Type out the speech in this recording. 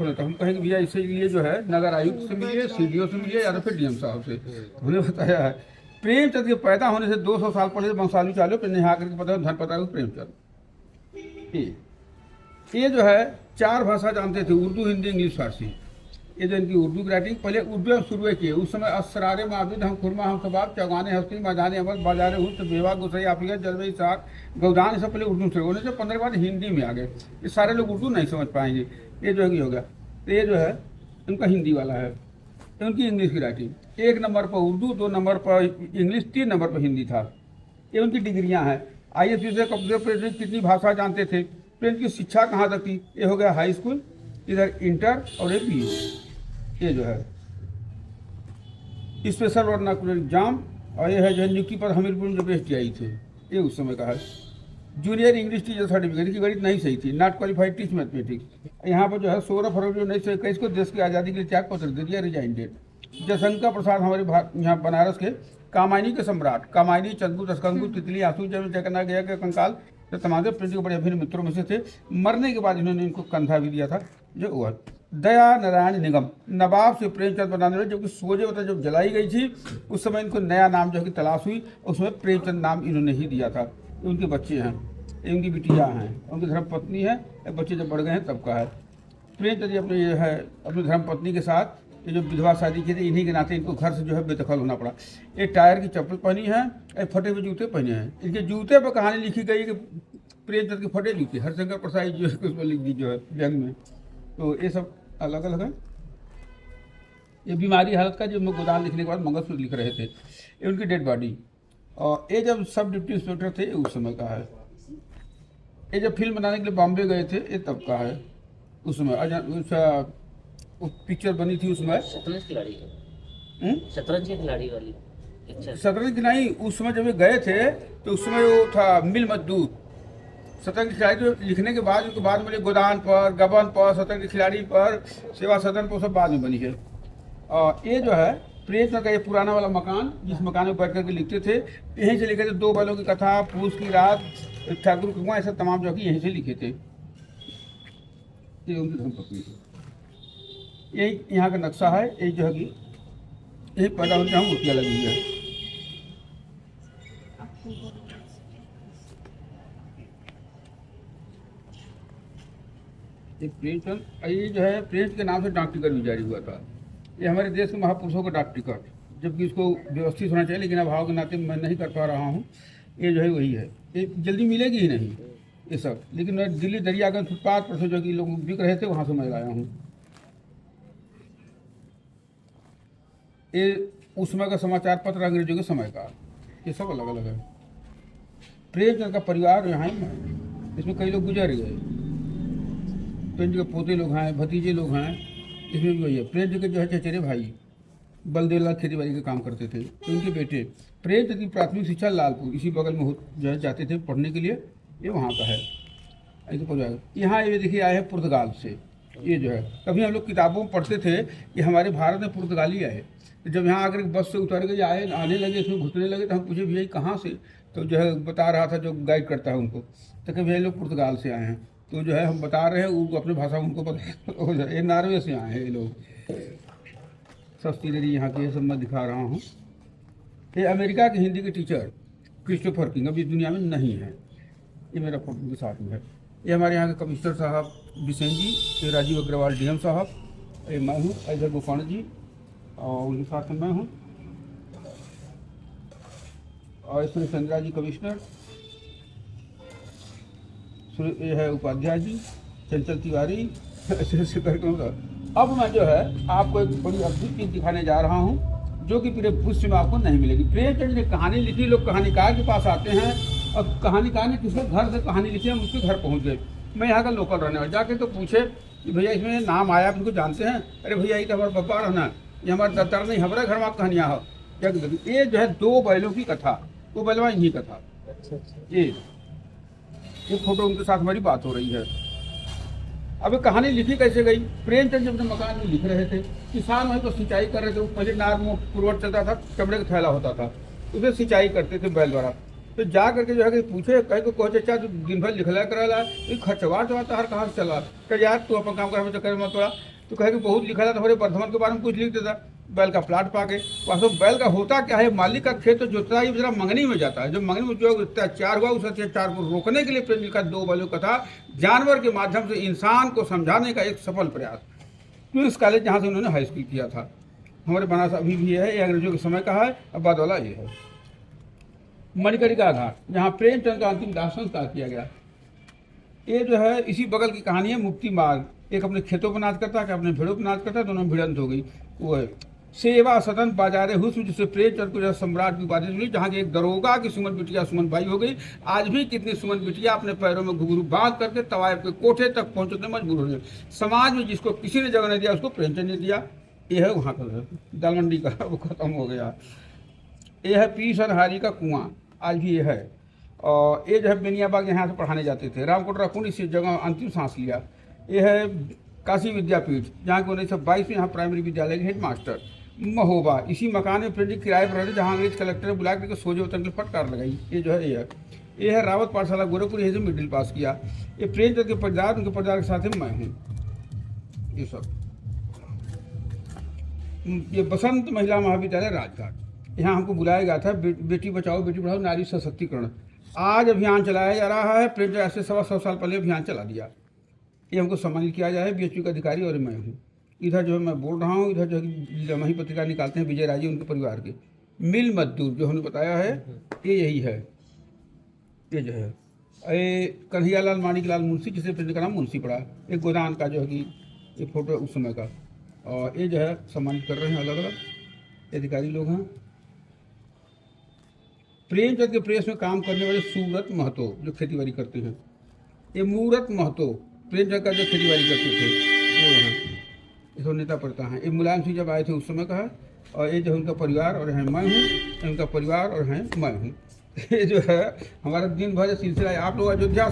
खोला। तो हम कहेंगे भैया इससे लिए जो है नगर आयुक्त से मिलिए, सीडीओ से मिलिए या तो फिर डीएम साहब से। उन्हें बताया है प्रेमचंद के पैदा होने से 200 साल पहले वंशावली चालू, फिर यहाँ करके पता धन पता प्रेमचंद। ये जो है 4 भाषा जानते थे, उर्दू, हिंदी, इंग्लिश, फारसी। ये जो इनकी उर्दू की राइटिंग पहले उर्दू में शुरू किए। उस समय असरारे माबिद हम खुरमा हम सबाब चौगाने हस्ती मजाने अमल बाजारे हुस बेवा गुसई आफिया जलवे साग गौदान, ये सब पहले उर्दू से। 1915 के बाद हिंदी में आ गए। ये सारे लोग उर्दू नहीं समझ पाएंगे। ये जो है हो गया। तो ये जो है इनका हिंदी वाला है। उनकी इंग्लिश की राइटिंग 1 नंबर पर उर्दू, 2 नंबर पर इंग्लिश, 3 नंबर पर हिंदी था। ये उनकी डिग्रियाँ हैं। ISU से कब्जे पर कितनी भाषा जानते थे, फिर इनकी शिक्षा कहाँ तक थी। ये हो गया हाई स्कूल, इधर इंटर और ये PU। ये जो है स्पेशल वर्नाकुलर एग्जाम। और ये है जो नियुक्ति पर हमीरपुर में जो बेस्ट आई थे, ये उस समय का है। जूनियर इंग्लिश टीचर सर्टिफिकेट की गणित नहीं सही थी, नॉट क्वालिफाइड टीच मैथमेटिक्स। यहाँ पर जो है 16 फरवरी 1921 को देश की आज़ादी के लिए त्याग पत्र दे दिया, रिजाइन डेट। जयशंकर प्रसाद हमारे यहाँ बनारस के कामायनी के सम्राट, कामायनी, चंदू, दशकंकु, तितली, आंसू, जब जगन्नाथ गया के कंकाल, तो तमाम प्रिंट के बड़े अभिन्न मित्रों में से थे। मरने के बाद इन्होंने इनको कंधा भी दिया था, जो हुआ। दया नारायण निगम, नवाब से प्रेमचंद बनाने में जबकि सोजे होता जब जलाई गई थी उस समय इनको नया नाम जो है कि तलाश हुई, उसमें प्रेमचंद नाम इन्होंने ही दिया था। उनके बच्चे हैं, उनकी बिटिया हैं, उनकी धर्मपत्नी है। बच्चे जब बढ़ गए हैं तब का है। प्रेमचंद जी अपने ये है अपनी धर्मपत्नी के साथ ये जो विधवा शादी की थी, इन्हीं के नाते इनको घर से जो है बेदखल होना पड़ा। एक टायर की चप्पल पहनी है, एक फटे हुए जूते पहने हैं। इनके जूते पर कहानी लिखी गई कि प्रेमचंद के फटे जूते, हरिशंकर प्रसाद जो है उस पर लिख दी जो है व्यंग में। तो ये सब अलग अलग है। ये बीमारी हालत का जो गोदान लिखने के बाद मंगलसूत्र लिख रहे थे, ये उनकी डेड बॉडी। और ये जब सब डिप्टी इंस्पेक्टर थे, उस समय का है। ये जब फिल्म बनाने के लिए बॉम्बे गए थे, ये तब का है। उस समय पिक्चर बनी थी उसमें शतरंज खिलाड़ी है, शतरंज के खिलाड़ी वाली। अच्छा, शतरंज की नहीं, उस समय जब ये गए थे तो उस समय वो था मिल मजदूर। शतरंज खिलाड़ी तो लिखने के बाद उनके बाद मिले गोदान पर, गबन पर, शतरंज खिलाड़ी पर, सेवा सदन पर, सब बाद में बनी है। और ये जो है प्रेमचंद का ये पुराना वाला मकान, जिस मकान में बैठ करके लिखते थे, यहीं से लिखे थे 2 बैलों की कथा, पूस की रात, ठाकुर कुआं, ऐसा तमाम जो कि यहीं से लिखे थे। ये उनकी धर्मपत्नी थी। यही यहाँ का नक्शा है। यही जो है कि यही पैदा होने जहाँ मूर्तियाँ लगी हुई है। एक प्रेमचंद, ये जो है प्रेमचंद के नाम से डाक टिकट भी जारी हुआ था। ये हमारे देश के महापुरुषों का डाक टिकट, जबकि इसको व्यवस्थित होना चाहिए, लेकिन अभाव के नाते मैं नहीं कर पा रहा हूँ। ये जो है वही है, ये जल्दी मिलेगी ही नहीं ये सब। लेकिन मैं दिल्ली दरियागंज फुटपाथ पर से जो कि लोग बिक रहे थे, वहाँ से मैं लाया हूँ। ये उस समय का समाचार पत्र, अंग्रेजों के समय का, ये सब अलग अलग है। प्रेमचंद का परिवार यहाँ है, इसमें कई लोग गुजर गए। प्रेमचंद के पोते लोग हैं, भतीजे लोग हैं, इसमें भी वही है। प्रेमचंद के जो है चचेरे भाई बलदेव खेती बाड़ी का काम करते थे, तो उनके बेटे। प्रेमचंद की प्राथमिक शिक्षा लालपुर, इसी बगल में जो है जाते थे पढ़ने के लिए, ये वहाँ का है। ऐसे पहुँच जाएगा। यहाँ ये देखिए आए हैं पुर्तगाल से। ये जो है कभी हम लोग किताबों में पढ़ते थे कि हमारे भारत में पुर्तगाली आए, तो जब यहाँ आकर बस से उतर के आए, आने लगे, इसमें घुसने लगे, तो हम पूछे भैया कहाँ से, तो जो है बता रहा था जो गाइड करता है उनको, तो कभी भैया लोग पुर्तगाल से आए हैं। तो जो है हम बता रहे हैं, उनको अपनी भाषा उनको पता है। ये नॉर्वे से आए हैं ये लोग। सस्ती दरी यहाँ की, ये सब मैं दिखा रहा हूँ। ये अमेरिका के हिंदी के टीचर क्रिस्टोफर किंग अभी दुनिया में नहीं है। ये मेरा फोटो के साथ में है। ये हमारे यहाँ के कमिश्नर साहब बिसेन जी, ये राजीव अग्रवाल DM साहब, ये मैं हूँ इधर गोपाल जी, और उनके साथ में मैं हूँ। और इसमें चंद्रा जी कमिश्नर, ये है उपाध्याय जी, चंचल तिवारी, ऐसे करके। अब मैं जो है आपको एक बड़ी अद्भुत चीज़ दिखाने जा रहा हूँ, जो कि पूरे विश्व में आपको नहीं मिलेगी। प्रेमचंद ने कहानी लिखी, लोग कहानीकार के पास आते हैं, और कहानीकार ने किसके घर से कहानी लिखी, हम उसके घर पहुँच गए। मैं यहाँ का लोकल रहने वाला, जाके तो पूछे कि भैया इसमें नाम आया, आप इनको जानते हैं? अरे भैया ये तो हमारा पप्पा रहना, ये हमारे दादा नहीं, हमारे घर में कहानियाँ हो क्या। ये जो है 2 बैलों की कथा, वो बैलवा इन्हीं का था। ये फोटो उनके साथ हमारी बात हो रही है। अब ये कहानी लिखी कैसे गई? प्रेमचंद जब अपने मकान में लिख रहे थे, किसान वहीं पर सिंचाई कर रहे थे। पहले नार में पुरवट चलता था, चमड़े का थैला होता था, उसे सिंचाई करते थे बैल द्वारा। तो जा करके जो है कि पूछे कहे को चाचा तू दिन भर लिखला कराला ये खर्चवा चवाता हर कहाँ से चला कह यार तू अपन काम कर चक्कर मत पड़ा। तो कहे कि बहुत लिखा था हमारे वर्धमान के बारे में कुछ लिख देता बैल का प्लाट पाके। वास्तव बैल का होता क्या है, मालिक का खेत तो जोतता ही बेचारा मंगनी में जाता है। जो मंगनी में जो अत्याचार हुआ उस अत्याचार को रोकने के लिए प्रेम लिखा दो बैलों का था, जानवर के माध्यम से इंसान को समझाने का एक सफल प्रयास। क्वींस कॉलेज जहाँ से उन्होंने हाई स्कूल किया था, हमारे बनारस अभी भी है, ये अंग्रेजों के समय का है। अब बाद वाला ये है मणिकर्णिका घाट, जहाँ प्रेमचंद का अंतिम दाह संस्कार किया गया। ये जो है इसी बगल की कहानी है मुक्ति मार्ग। एक अपने खेतों पर नाच करता है, अपने भेड़ों पर नाच करता है, दोनों में भिड़ंत हो गई। वो है सेवा सदन बाजारे हुस्न, जिससे प्रेमचंद को जो सम्राट की उपाधि मिली, जहाँ की एक दरोगा की सुमन बिटिया सुमन बाई हो गई। आज भी कितनी सुमन बिटिया अपने पैरों में घुघरू बांध करके तवायब के कोठे तक पहुंचने मजबूर हो गए। समाज में जिसको किसी ने जगह नहीं दिया उसको प्रेमचंद ने दिया। ये है वहाँ का दाल मंडी का, वो खत्म हो गया। ये है पीस और हारी का कुआं, आज भी ये है। और ये जो है बेनियाबाग यहाँ से पढ़ाने जाते थे। रामकोट राखून इसी जगह अंतिम सांस लिया। ये है काशी विद्यापीठ, जहाँ के 1922 में यहाँ प्राइमरी विद्यालय के हेड मास्टर। महोबा, इसी मकान में प्रेमचंद किराए पर रहते, जहाँ अंग्रेज कलेक्टर ने बुला करके सोजे उतर के फटकार लगाई। ये जो है ये है रावत पाठशाला गोरखपुर, यही से मिडिल पास किया। ये प्रेमचंद के परिवार, उनके परिवार के साथ ही मैं हूँ। ये सब ये बसंत महिला महाविद्यालय राजघाट, यहाँ हमको बुलाया गया था। बेटी बचाओ बेटी पढ़ाओ नारी सशक्तिकरण आज अभियान चलाया जा रहा है। प्रेमचंद ऐसे 125 साल पहले अभियान चला दिया। ये हमको सम्मानित किया जाए। BHU का अधिकारी और मैं हूँ। इधर जो है मैं बोल रहा हूँ, इधर जो है लम्ही पत्रिका निकालते हैं विजय राजी उनके परिवार के। मिल मजदूर जो हमने बताया है, ये यही है। ये जो है ये कन्हैयालाल माणिकलाल मुंशी, जिसे प्रेमचंद का नाम मुंशी पड़ा। एक गोदान का जो है कि ये फोटो उस समय का। और ये जो है सम्मानित कर रहे हैं अलग अलग अधिकारी लोग हैं। प्रेमचंद के प्रेस में काम करने वाले सूरत महतो जो खेतीबाड़ी करते हैं, ये मूरत महतो प्रेमचंद का जो खेतीबाड़ी करते थे वो हैं। ये सब नेता पड़ता है। ये मुलायम सिंह जब आए थे उस समय का है। और ये जो उनका परिवार और हैं मैं हूँ, उनका परिवार और हैं मैं हूँ। ये जो है हमारा दिन भर सिलसिला है। आप लोग अयोध्या से